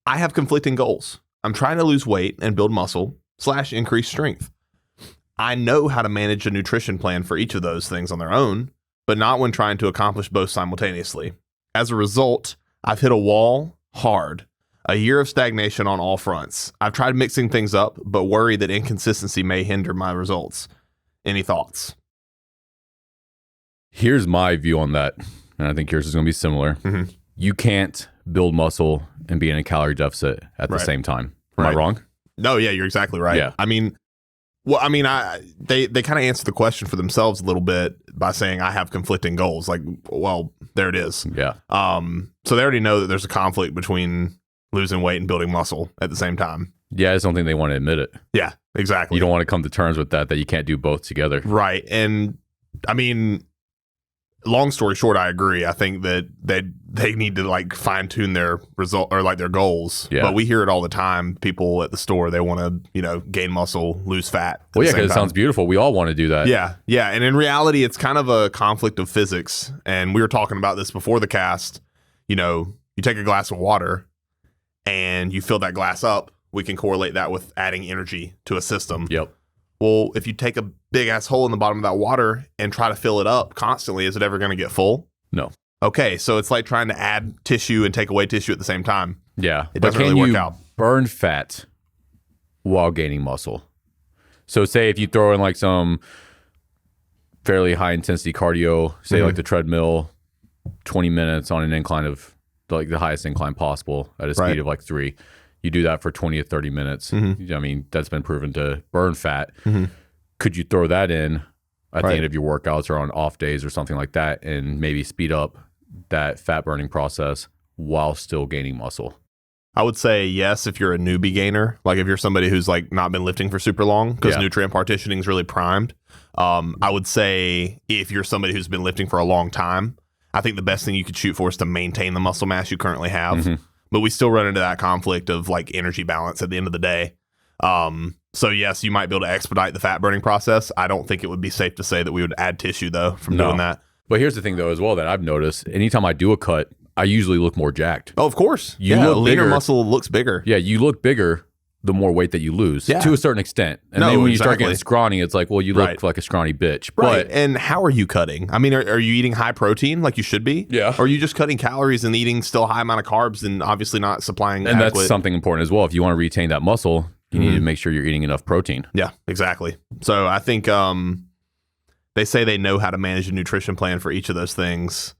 I have conflicting goals. I'm trying to lose weight and build muscle / increase strength. I know how to manage a nutrition plan for each of those things on their own, but not when trying to accomplish both simultaneously. As a result, I've hit a wall hard. A year of stagnation on all fronts. I've tried mixing things up, but worry that inconsistency may hinder my results. Any thoughts? Here's my view on that, and I think yours is going to be similar. Mm-hmm. You can't build muscle and be in a calorie deficit at the same time. Am I wrong? No, yeah, you're exactly right. Yeah. They kind of answer the question for themselves a little bit by saying I have conflicting goals. Like, well, there it is. Yeah. So they already know that there's a conflict between losing weight and building muscle at the same time. Yeah, I just don't think they want to admit it. Yeah, exactly. You don't want to come to terms with that you can't do both together. Right. And I mean, long story short, I agree. I think that they need to like fine tune their result or like their goals. Yeah. But we hear it all the time. People at the store, they want to, gain muscle, lose fat. Well, yeah, because it sounds beautiful. We all want to do that. Yeah. Yeah. And in reality, it's kind of a conflict of physics. And we were talking about this before the cast. You take a glass of water and you fill that glass up, we can correlate that with adding energy to a system. Yep. Well, if you take a big ass hole in the bottom of that water and try to fill it up constantly, is it ever going to get full? No. Okay, so it's like trying to add tissue and take away tissue at the same time. Yeah. It doesn't really work out. Burn fat while gaining muscle. So say if you throw in like some fairly high intensity cardio, say like the treadmill, 20 minutes on an incline of like the highest incline possible at a speed of like 3. You do that for 20 to 30 minutes. Mm-hmm. I mean, that's been proven to burn fat. Mm-hmm. Could you throw that in at the end of your workouts or on off days or something like that and maybe speed up that fat burning process while still gaining muscle? I would say yes if you're a newbie gainer, like if you're somebody who's like not been lifting for super long because nutrient partitioning is really primed. I would say if you're somebody who's been lifting for a long time, I think the best thing you could shoot for is to maintain the muscle mass you currently have. Mm-hmm. But we still run into that conflict of like energy balance at the end of the day. So yes, you might be able to expedite the fat burning process. I don't think it would be safe to say that we would add tissue though from doing that. But here's the thing though as well that I've noticed. Anytime I do a cut, I usually look more jacked. Oh, of course. Leaner bigger. Muscle looks bigger. Yeah, you look bigger the more weight that you lose to a certain extent. And then when you start getting scrawny, it's like, well, you look like a scrawny bitch. Right. But, and how are you cutting? I mean, are you eating high protein like you should be? Yeah. Or are you just cutting calories and eating still high amount of carbs and obviously not supplying And adequate... that's something important as well. If you want to retain that muscle, you need to make sure you're eating enough protein. Yeah, exactly. So I think they say they know how to manage a nutrition plan for each of those things.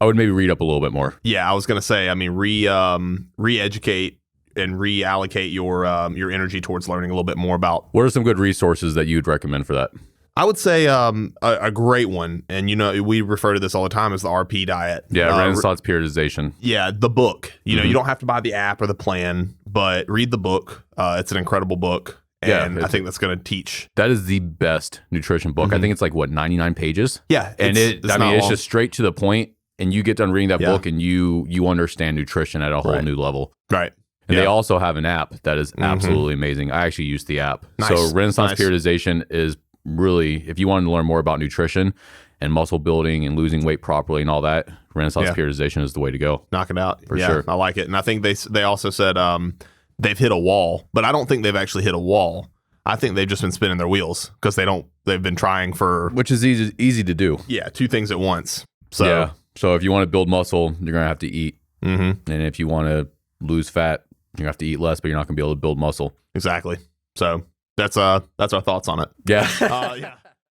I would maybe read up a little bit more. Yeah, I was going to say, I mean, re-educate and reallocate your energy towards learning a little bit more about. What are some good resources that you'd recommend for that? I would say a great one, and we refer to this all the time as the RP diet. Yeah, Renaissance periodization. Yeah, the book. You don't have to buy the app or the plan, but read the book. It's an incredible book, and I think that's going to teach. That is the best nutrition book. I think it's like 99 pages. Yeah, and it's just straight to the point, and you get done reading that book, and you understand nutrition at a whole new level. Right. And they also have an app that is absolutely amazing. I actually use the app. Nice. So Renaissance periodization is really, if you want to learn more about nutrition and muscle building and losing weight properly and all that, Renaissance periodization is the way to go. Knock it out. For sure. I like it. And I think they also said they've hit a wall, but I don't think they've actually hit a wall. I think they've just been spinning their wheels because they've been trying for... Which is easy to do. Yeah, 2 things at once. So, yeah. So if you want to build muscle, you're going to have to eat. Mm-hmm. And if you want to lose fat, you have to eat less, but you're not going to be able to build muscle. Exactly. So that's our thoughts on it. Yeah. Yeah.